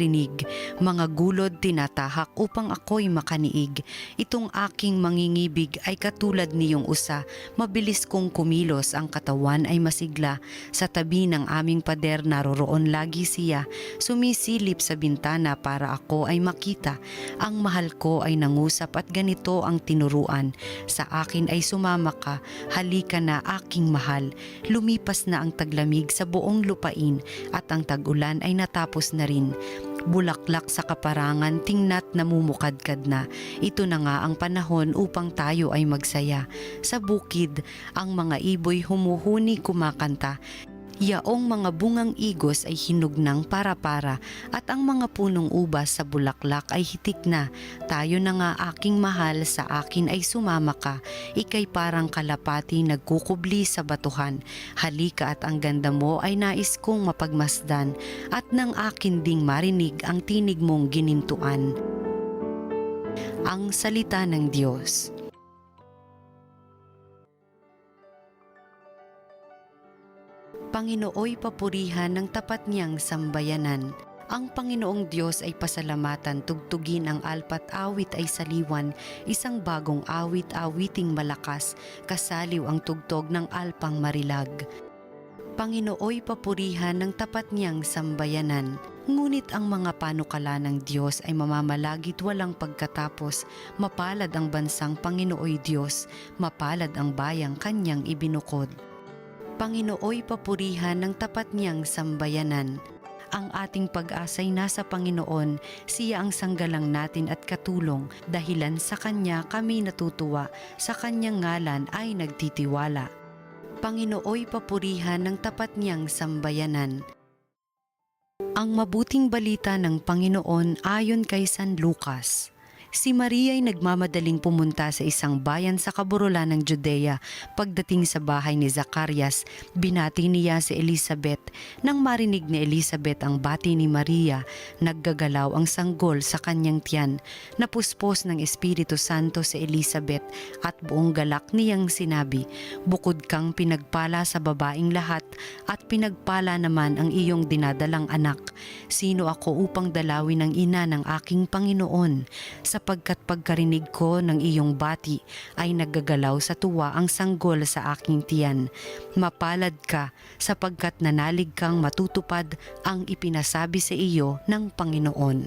naririnig, mga gulod tinatahak upang ako'y makaniig. Itong aking mangingibig ay katulad niyong usa, mabilis kong kumilos, ang katawan ay masigla. Sa tabi ng aming pader naroroon lagi siya, sumisilip sa bintana para ako ay makita. Ang mahal ko ay nangusap at ganito ang tinuruan, sa akin ay sumama ka, halika na aking mahal. Lumipas na ang taglamig sa buong lupain at ang tag-ulan ay natapos na rin. Bulaklak sa kaparangan, tingnat namumukadkad na. Ito na nga ang panahon upang tayo ay magsaya. Sa bukid, ang mga iboy humuhuni kumakanta. Yaong mga bungang igos ay hinog ng para-para at ang mga punong ubas sa bulaklak ay hitik na. Tayo na nga aking mahal, sa akin ay sumama ka. Ika'y parang kalapati nagkukubli sa batuhan. Halika at ang ganda mo ay nais kong mapagmasdan at nang akin ding marinig ang tinig mong ginintuan. Ang salita ng Diyos. Panginooy papurihan ng tapat niyang sambayanan. Ang Panginoong Diyos ay pasalamatan, tugtugin ang alpat awit ay saliwan, isang bagong awit awiting malakas, kasaliw ang tugtog ng alpang marilag. Panginooy papurihan ng tapat niyang sambayanan. Ngunit ang mga panukala ng Diyos ay mamamalagit walang pagkatapos. Mapalad ang bansang Panginooy Diyos, mapalad ang bayang kanyang ibinukod. Panginooy papurihan ng tapat niyang sambayanan. Ang ating pag-asa'y nasa Panginoon, siya ang sanggalang natin at katulong. Dahilan sa Kanya kami natutuwa, sa Kanyang ngalan ay nagtitiwala. Panginooy papurihan ng tapat niyang sambayanan. Ang mabuting balita ng Panginoon ayon kay San Lucas. Si Maria ay nagmamadaling pumunta sa isang bayan sa kaburulan ng Judea. Pagdating sa bahay ni Zacarias, binati niya si Elizabeth. Nang marinig ni Elizabeth ang bati ni Maria, naggagalaw ang sanggol sa kanyang tiyan. Napuspos ng Espiritu Santo si Elizabeth at buong galak niyang sinabi, "Bukod kang pinagpala sa babaing lahat at pinagpala naman ang iyong dinadalang anak. Sino ako upang dalawin ang ina ng aking Panginoon? Sapagkat pagkarinig ko ng iyong bati ay naggagalaw sa tuwa ang sanggol sa aking tiyan. Mapalad ka sapagkat nanalig kang matutupad ang ipinasabi sa iyo ng Panginoon."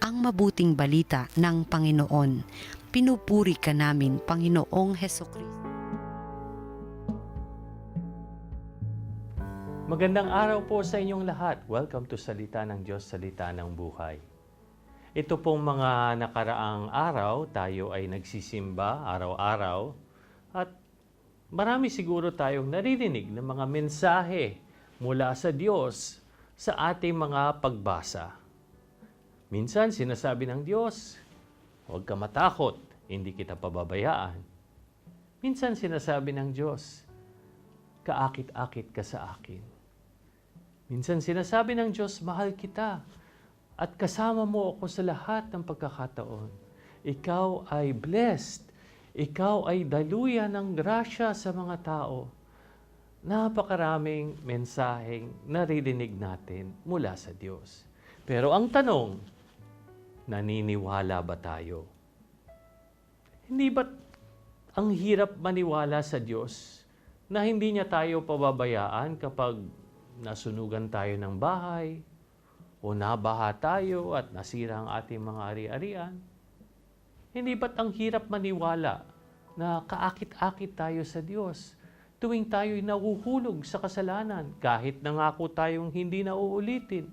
Ang mabuting balita ng Panginoon. Pinupuri ka namin, Panginoong Hesukristo. Magandang araw po sa inyong lahat. Welcome to Salita ng Diyos, Salita ng Buhay. Ito pong mga nakaraang araw, tayo ay nagsisimba araw-araw at marami siguro tayong naririnig ng mga mensahe mula sa Diyos sa ating mga pagbasa. Minsan sinasabi ng Diyos, "Huwag ka matakot, hindi kita pababayaan." Minsan sinasabi ng Diyos, "Kaakit-akit ka sa akin." Minsan sinasabi ng Diyos, "Mahal kita at kasama mo ako sa lahat ng pagkakataon. Ikaw ay blessed. Ikaw ay daluyan ng grasya sa mga tao." Napakaraming mensaheng naririnig natin mula sa Diyos. Pero ang tanong, naniniwala ba tayo? Hindi ba't ang hirap maniwala sa Diyos na hindi niya tayo pababayaan kapag nasunugan tayo ng bahay, o nabaha tayo at nasira ang ating mga ari-arian? Hindi ba't ang hirap maniwala na kaakit-akit tayo sa Diyos tuwing tayo'y nahuhulog sa kasalanan kahit nangako tayong hindi na uulitin?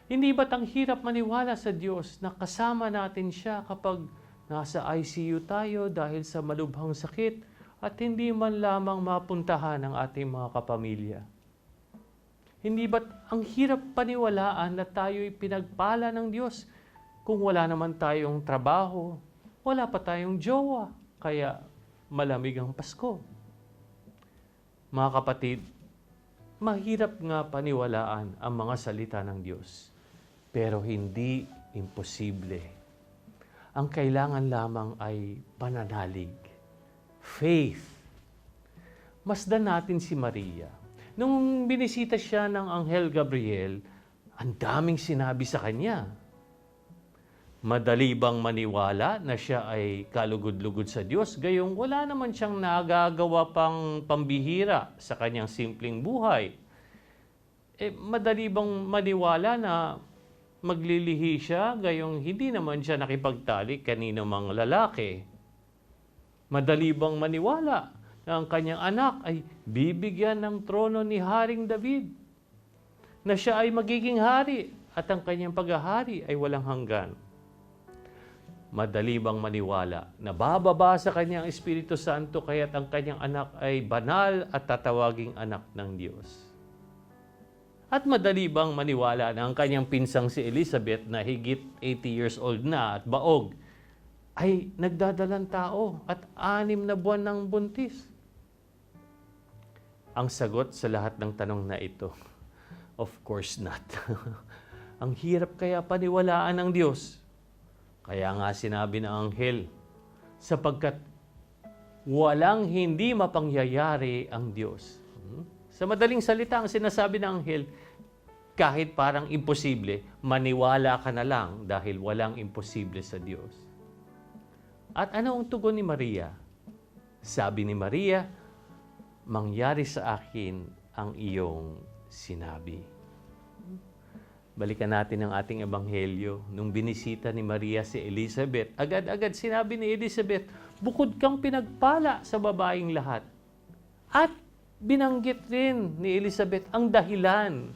Hindi ba't ang hirap maniwala sa Diyos na kasama natin siya kapag nasa ICU tayo dahil sa malubhang sakit at hindi man lamang mapuntahan ang ating mga kapamilya? Hindi ba't ang hirap paniwalaan na tayo'y pinagpala ng Diyos kung wala naman tayong trabaho, wala pa tayong jowa, kaya malamig ang Pasko? Mga kapatid, mahirap nga paniwalaan ang mga salita ng Diyos, pero hindi imposible. Ang kailangan lamang ay pananalig, faith. Masdan natin si Maria. Nung binisita siya ng Anghel Gabriel, Ang daming sinabi sa kanya. Madali bang maniwala na siya ay kalugod-lugod sa Diyos? Gayong wala naman siyang nagagawa pang pambihira sa kanyang simpleng buhay. Madali bang maniwala na maglilihi siya gayong hindi naman siya nakipagtalik kanino mang lalaki? Madali bang maniwala na ang kanyang anak ay bibigyan ng trono ni Haring David? Na siya ay magiging hari at ang kanyang paghahari ay walang hanggan? Madali bang maniwala na bababa sa kanyang Espiritu Santo kaya't ang kanyang anak ay banal at tatawaging anak ng Diyos? At madali bang maniwala na ang kanyang pinsang si Elizabeth na higit 80 years old na at baog ay nagdadalang tao at 6 na buwan ng buntis? Ang sagot sa lahat ng tanong na ito, of course not. Ang hirap kaya paniwalaan ng Diyos. Kaya nga sinabi ng anghel, sapagkat walang hindi mapangyayari ang Diyos. Sa madaling salita, ang sinasabi ng anghel, kahit parang imposible, maniwala ka na lang dahil walang imposible sa Diyos. At ano ang tugon ni Maria? Sabi ni Maria, mangyari sa akin ang iyong sinabi. Balikan natin ang ating ebanghelyo. Nung binisita ni Maria si Elizabeth, agad-agad sinabi ni Elizabeth, bukod kang pinagpala sa babaeng lahat. At binanggit rin ni Elizabeth ang dahilan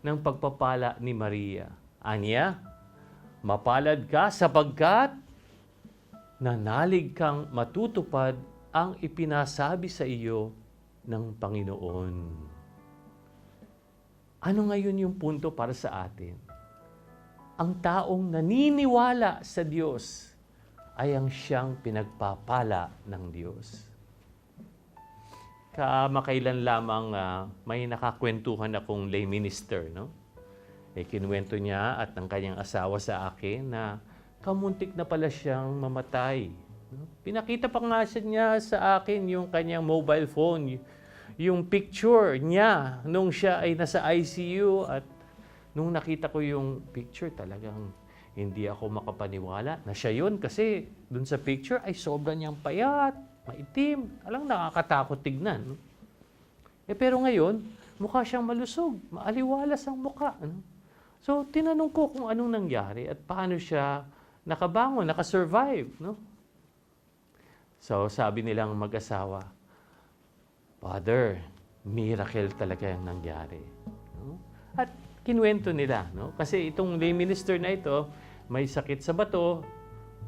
ng pagpapala ni Maria. Anya, mapalad ka sapagkat nanalig kang matutupad ang ipinasabi sa iyo ng Panginoon. Ano ngayon yung punto para sa atin? Ang taong naniniwala sa Diyos ay ang siyang pinagpapala ng Diyos. Kamakailan lamang may nakakwentuhan akong lay minister, no? Kinuwento niya at ng kanyang asawa sa akin na kamuntik na pala siyang mamatay. No? Pinakita pa nga niya sa akin yung kanyang mobile phone, yung picture niya nung siya ay nasa ICU at nung nakita ko yung picture talagang hindi ako makapaniwala na siya yun kasi dun sa picture ay sobrang niyang payat, maitim, alang nakakatakot tignan. Pero ngayon, mukha siyang malusog, maaliwalas ang mukha. Ano? So, tinanong ko kung anong nangyari at paano siya nakabangon, nakasurvive. No? So, sabi nilang mag-asawa, Father, miracle talaga yung nangyari. No? At kinuwento nila, no? Kasi itong lay minister na ito, may sakit sa bato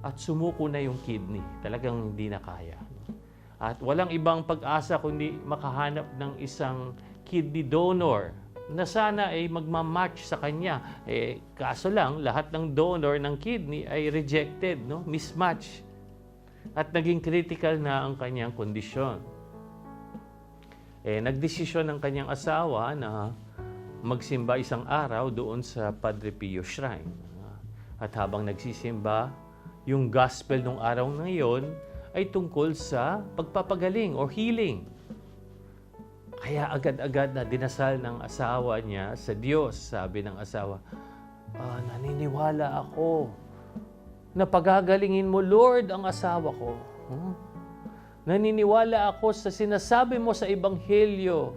at sumuko na yung kidney. Talagang hindi na kaya. No? At walang ibang pag-asa kundi makahanap ng isang kidney donor na sana ay magmamatch sa kanya. Kaso lang, lahat ng donor ng kidney ay rejected, no? Mismatch. At naging critical na ang kanyang kondisyon. Nagdesisyon ng kanyang asawa na magsimba isang araw doon sa Padre Pio Shrine. At habang nagsisimba, yung gospel ng araw na iyon ay tungkol sa pagpapagaling or healing. Kaya agad-agad na dinasal ng asawa niya sa Diyos. Sabi ng asawa, naniniwala ako na pagagalingin mo, Lord, ang asawa ko. Naniniwala ako sa sinasabi mo sa Ebanghelyo.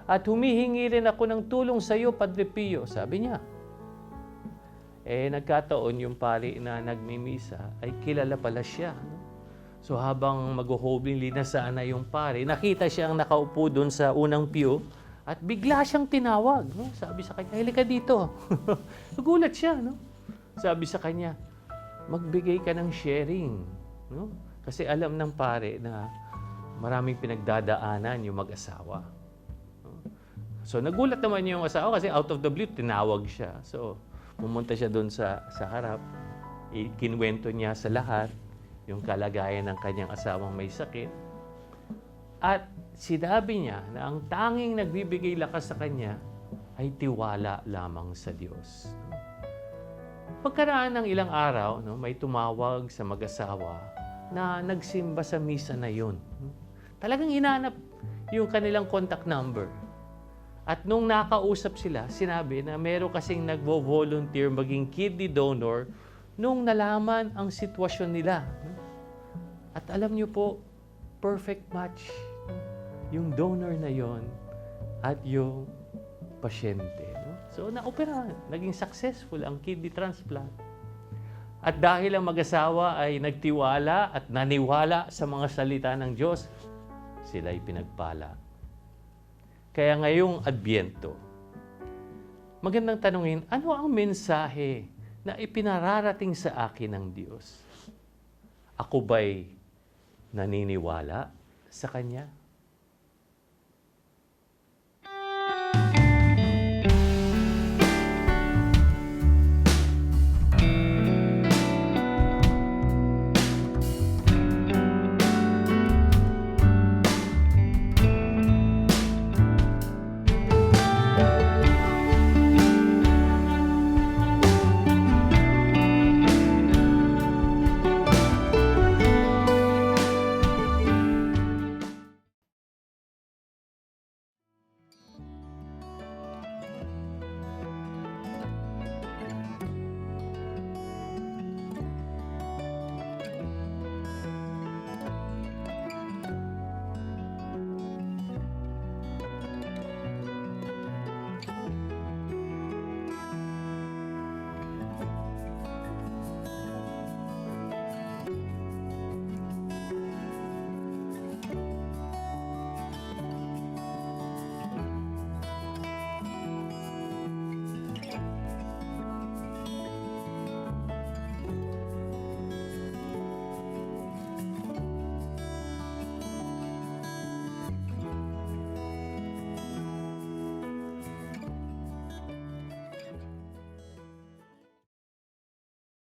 At humihingi rin ako ng tulong sa iyo, Padre Pio, sabi niya. Nagkataon yung pari na nagmimisa ay kilala pala siya. So habang mag-holding linas sana yung pari, nakita siyang nakaupo doon sa unang pew at bigla siyang tinawag. No? Sabi sa kanya, halika dito. Nagulat siya. No? Sabi sa kanya, magbigay ka ng sharing. No? Kasi alam ng pare na maraming pinagdadaanan yung mag-asawa. So nagulat naman yung asawa kasi out of the blue, tinawag siya. So pumunta siya doon sa harap, ikinwento niya sa lahat yung kalagayan ng kanyang asawang may sakit. At sinabi niya na ang tanging nagbibigay lakas sa kanya ay tiwala lamang sa Diyos. Pagkaraan ng ilang araw, no, may tumawag sa mag-asawa na nagsimba sa misa na yun. Talagang hinanap yung kanilang contact number. At nung nakausap sila, sinabi na meron kasing nagvo-volunteer maging kidney donor nung nalaman ang sitwasyon nila. At alam niyo po, perfect match yung donor na yon at yung pasyente. So, naopera, naging successful ang kidney transplant. At dahil ang mag-asawa ay nagtiwala at naniwala sa mga salita ng Diyos, sila'y pinagpala. Kaya ngayong Adbyento, magandang tanungin, ano ang mensahe na ipinararating sa akin ng Diyos? Ako ba'y naniniwala sa Kanya?